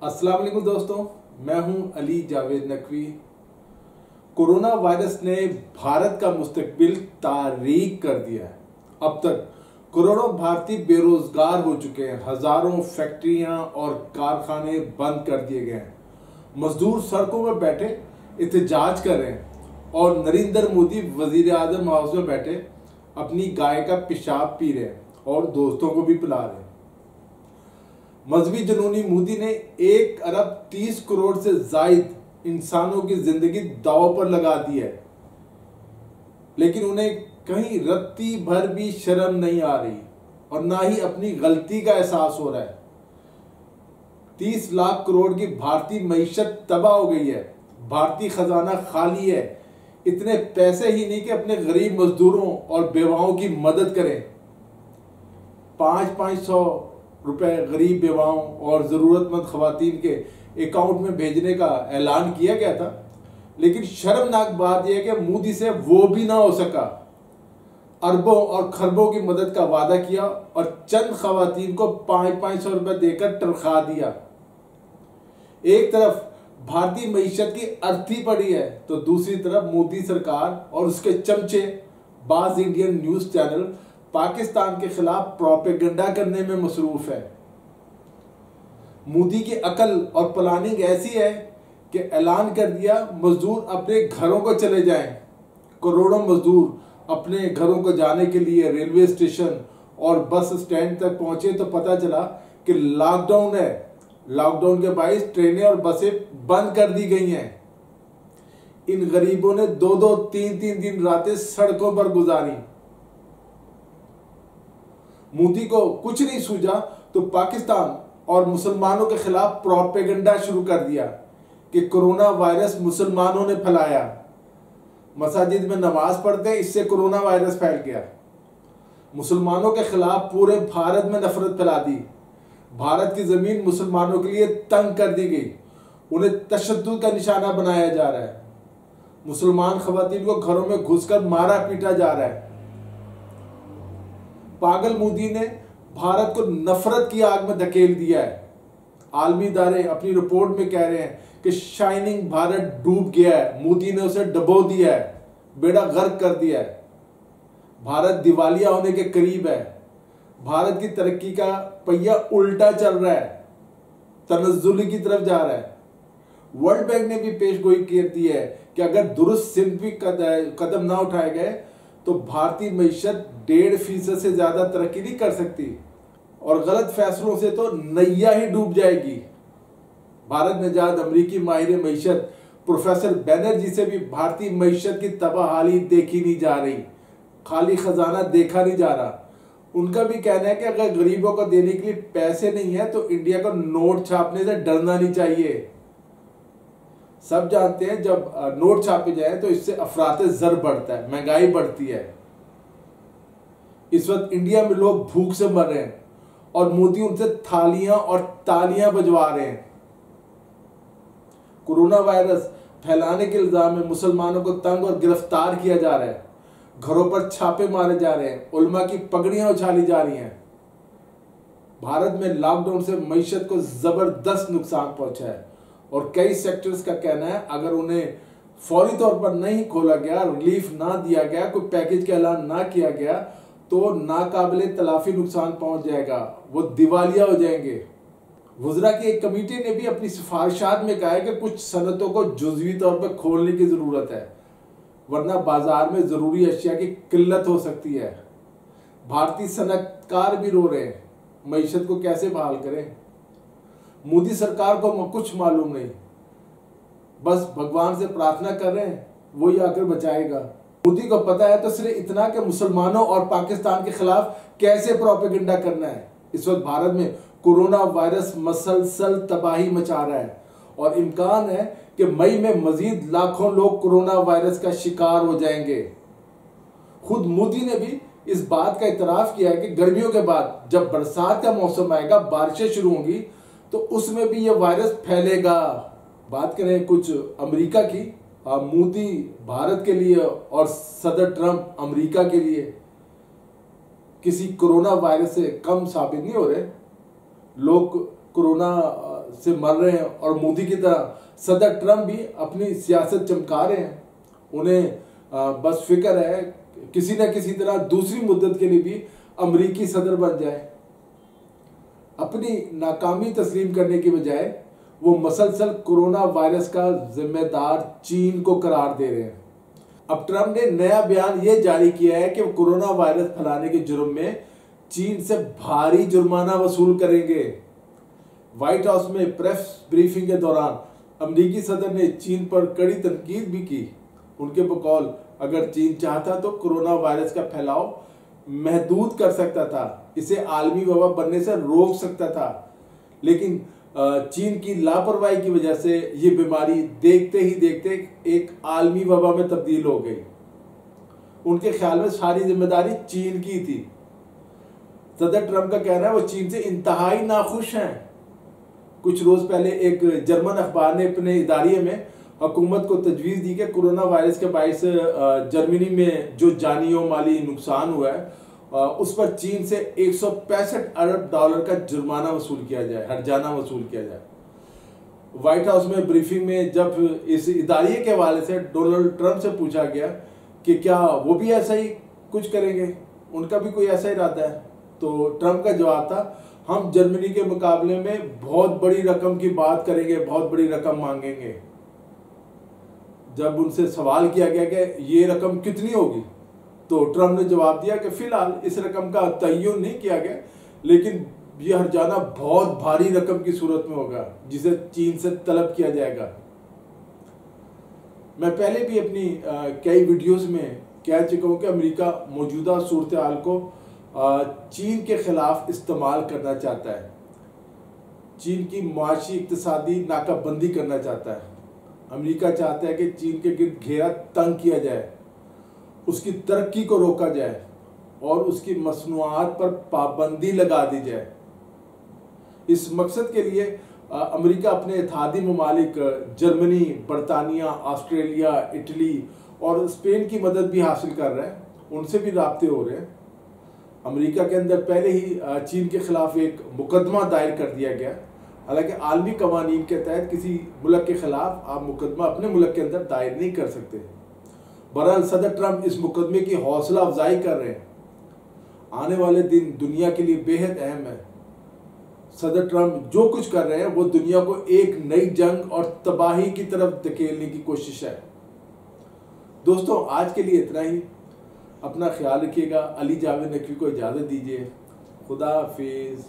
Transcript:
अस्सलाम वालेकुम दोस्तों, मैं हूं अली जावेद नकवी। कोरोना वायरस ने भारत का मुस्तकबिल तारीक कर दिया है। अब तक करोड़ों भारतीय बेरोजगार हो चुके हैं, हजारों फैक्ट्रियां और कारखाने बंद कर दिए गए हैं, मजदूर सड़कों में बैठे एहतजाज कर रहे हैं और नरेंद्र मोदी वजीर आजम हाउस में बैठे अपनी गाय का पेशाब पी रहे हैं और दोस्तों को भी पिला रहे हैं। मजहबी जुनूनी मोदी ने 1 अरब 30 करोड़ से जायद इंसानों की जिंदगी दांव पर लगा दी है, लेकिन उन्हें कहीं रत्ती भर भी शर्म नहीं आ रही और ना ही अपनी गलती का एहसास हो रहा है। 30 लाख करोड़ की भारतीय मईशत तबाह हो गई है, भारतीय खजाना खाली है। इतने पैसे ही नहीं कि अपने गरीब मजदूरों और बेवाओं की मदद करें। 500 रुपए गरीब बेवाओं और जरूरतमंद खवातीन के अकाउंट में भेजने का ऐलान किया गया था, लेकिन शर्मनाक बात यह है कि मोदी से वो भी ना हो सका। अरबों और खरबों की मदद का वादा किया और चंद खवातीन को 500 रुपए देकर तनख्वाह दिया। एक तरफ भारतीय मईशत की अर्थी पड़ी है तो दूसरी तरफ मोदी सरकार और उसके चमचे बाज इंडियन न्यूज चैनल पाकिस्तान के खिलाफ प्रोपेगेंडा करने में मसरूफ है। मोदी की अकल और प्लानिंग ऐसी है कि ऐलान कर दिया मजदूर अपने घरों को चले जाएं। करोड़ों मजदूर अपने घरों को जाने के लिए रेलवे स्टेशन और बस स्टैंड तक पहुंचे तो पता चला कि लॉकडाउन है। लॉकडाउन के बायस ट्रेनें और बसें बंद कर दी गई हैं। इन गरीबों ने 2-2, 3-3 दिन रातें सड़कों पर गुजारी। मोदी को कुछ नहीं सूझा तो पाकिस्तान और मुसलमानों के खिलाफ प्रोपेगेंडा शुरू कर दिया कि कोरोना वायरस मुसलमानों ने फैलाया। मसाजिद में नमाज पढ़ते इससे कोरोना वायरस फैल गया। मुसलमानों के खिलाफ पूरे भारत में नफरत फैला दी। भारत की जमीन मुसलमानों के लिए तंग कर दी गई, उन्हें तशद्दुद का निशाना बनाया जा रहा है। मुसलमान खवातीन को घरों में घुसकर मारा पीटा जा रहा है। पागल मोदी ने भारत को नफरत की आग में धकेल दिया है। आलमी इदारे अपनी रिपोर्ट में कह रहे हैं कि शाइनिंग भारत डूब गया है, मोदी ने उसे डुबो दिया है, बेड़ा गर्क कर दिया है। भारत दिवालिया होने के करीब है। भारत की तरक्की का पहिया उल्टा चल रहा है, तनज़्ज़ुल की तरफ जा रहा है। वर्ल्ड बैंक ने भी पेशगोई कर दी है कि अगर दुरुस्त सिंपी कदम ना उठाए गए तो भारतीय मईशत 1.5% से ज्यादा तरक्की नहीं कर सकती और गलत फैसलों से तो नैया ही डूब जाएगी। भारत निजात अमरीकी माहिर मईशत प्रोफेसर बैनर्जी से भी भारतीय मईशत की तबाहाली देखी नहीं जा रही, खाली खजाना देखा नहीं जा रहा। उनका भी कहना है कि अगर गरीबों को देने के लिए पैसे नहीं है तो इंडिया को नोट छापने से डरना नहीं चाहिए। सब जानते हैं जब नोट छापे जाए तो इससे अफराते ज़र बढ़ता है, महंगाई बढ़ती है। इस वक्त इंडिया में लोग भूख से मर रहे हैं और मोदी उनसे थालियां और तालियां बजवा रहे हैं। कोरोना वायरस फैलाने के इल्जाम में मुसलमानों को तंग और गिरफ्तार किया जा रहा है, घरों पर छापे मारे जा रहे हैं, उलमा की पगड़ियां उछाली जा रही हैं। भारत में लॉकडाउन से मईशत को जबरदस्त नुकसान पहुंचा है और कई सेक्टर्स का कहना है अगर उन्हें फौरी तौर पर नहीं खोला गया, रिलीफ ना दिया गया, कोई पैकेज का ऐलान ना किया गया तो नाकाबिले तलाफी नुकसान पहुंच जाएगा, वो दिवालिया हो जाएंगे। वुज़रा की एक कमेटी ने भी अपनी सिफारिशात में कहा है कि कुछ सनतों को जुज़वी तौर पर खोलने की जरूरत है, वरना बाजार में जरूरी अशिया की किल्लत हो सकती है। भारतीय सनतकार भी रो रहे हैं, मईशत को कैसे बहाल करें। मोदी सरकार को कुछ मालूम नहीं, बस भगवान से प्रार्थना कर रहे हैं वही आकर बचाएगा। मोदी को पता है तो सिर्फ इतना कि मुसलमानों और पाकिस्तान के खिलाफ कैसे प्रोपेगेंडा करना है। इस वक्त भारत में कोरोना वायरस मसलसल तबाही मचा रहा है और इम्कान है कि मई में मजीद लाखों लोग कोरोना वायरस का शिकार हो जाएंगे। खुद मोदी ने भी इस बात का इतराफ किया है कि गर्मियों के बाद जब बरसात का मौसम आएगा, बारिशें शुरू होंगी तो उसमें भी यह वायरस फैलेगा। बात करें कुछ अमेरिका की, मोदी भारत के लिए और सदर ट्रंप अमेरिका के लिए किसी कोरोना वायरस से कम साबित नहीं हो रहे। लोग कोरोना से मर रहे हैं और मोदी की तरह सदर ट्रम्प भी अपनी सियासत चमका रहे हैं। उन्हें बस फिक्र है किसी न किसी तरह दूसरी मुद्दत के लिए भी अमेरिकी सदर बन जाए। अपनी नाकामी तस्लीम करने की बजाय वो मसलसल कोरोना वायरस का जिम्मेदार चीन को करार दे रहे हैं। अब ट्रम्प ने नया बयान ये जारी किया है कि वो कोरोना वायरस फैलाने के जुर्म में चीन से भारी जुर्माना वसूल करेंगे। व्हाइट हाउस में प्रेस ब्रीफिंग के दौरान अमेरिकी सदर ने चीन पर कड़ी तनकीद भी की। उनके बकौल अगर चीन चाहता तो कोरोना वायरस का फैलाव महदूद कर सकता था, इसे आलमी वबा बनने से रोक सकता था, लेकिन चीन की लापरवाही की वजह से ये बीमारी देखते ही देखते एक आलमी वबा में तब्दील हो गई। उनके ख्याल में सारी जिम्मेदारी चीन की थी। सदर ट्रम्प का कहना है वो चीन से इंतहाई नाखुश हैं। कुछ रोज पहले एक जर्मन अखबार ने अपने इदारिये में हुकूमत को तजवीज़ दी कि कोरोना वायरस के बायस जर्मनी में जो जानी और माली नुकसान हुआ है उस पर चीन से 165 अरब डॉलर का जुर्माना वसूल किया जाए, हर्जाना वसूल किया जाए। व्हाइट हाउस में ब्रीफिंग में जब इस इदारे के हवाले से डोनाल्ड ट्रम्प से पूछा गया कि क्या वो भी ऐसा ही कुछ करेंगे, उनका भी कोई ऐसा इरादा है, तो ट्रम्प का जवाब था हम जर्मनी के मुकाबले में बहुत बड़ी रकम की बात करेंगे, बहुत बड़ी रकम मांगेंगे। जब उनसे सवाल किया गया कि ये रकम कितनी होगी, तो ट्रम्प ने जवाब दिया कि फिलहाल इस रकम का तयन नहीं किया गया, लेकिन यह हर्जाना बहुत भारी रकम की सूरत में होगा जिसे चीन से तलब किया जाएगा। मैं पहले भी अपनी कई वीडियोस में कह चुका हूं कि अमेरिका मौजूदा सूरत हाल को चीन के खिलाफ इस्तेमाल करना चाहता है, चीन की माशी इक्तिसादी नाकाबंदी करना चाहता है। अमेरिका चाहता है कि चीन के गिर्द घेरा तंग किया जाए, उसकी तरक्की को रोका जाए और उसकी मसनूआत पर पाबंदी लगा दी जाए। इस मकसद के लिए अमेरिका अपने इत्तेहादी ममालिक जर्मनी, बरतानिया, ऑस्ट्रेलिया, इटली और स्पेन की मदद भी हासिल कर रहा है, उनसे भी राब्ते हो रहे हैं। अमेरिका के अंदर पहले ही चीन के खिलाफ एक मुकदमा दायर कर दिया गया। हालांकि आलमी कवानीन के तहत किसी मुल्क के खिलाफ आप मुकदमा अपने मुल्क के अंदर दायर नहीं कर सकते। बहरहाल सदर ट्रम्प इस मुकदमे की हौसला अफजाई कर रहे हैं। आने वाले दिन दुनिया के लिए बेहद अहम है। सदर ट्रम्प जो कुछ कर रहे हैं वो दुनिया को एक नई जंग और तबाही की तरफ धकेलने की कोशिश है। दोस्तों, आज के लिए इतना ही। अपना ख्याल रखिएगा। अली जावेद नकवी को इजाज़त दीजिए। खुदा हाफिज।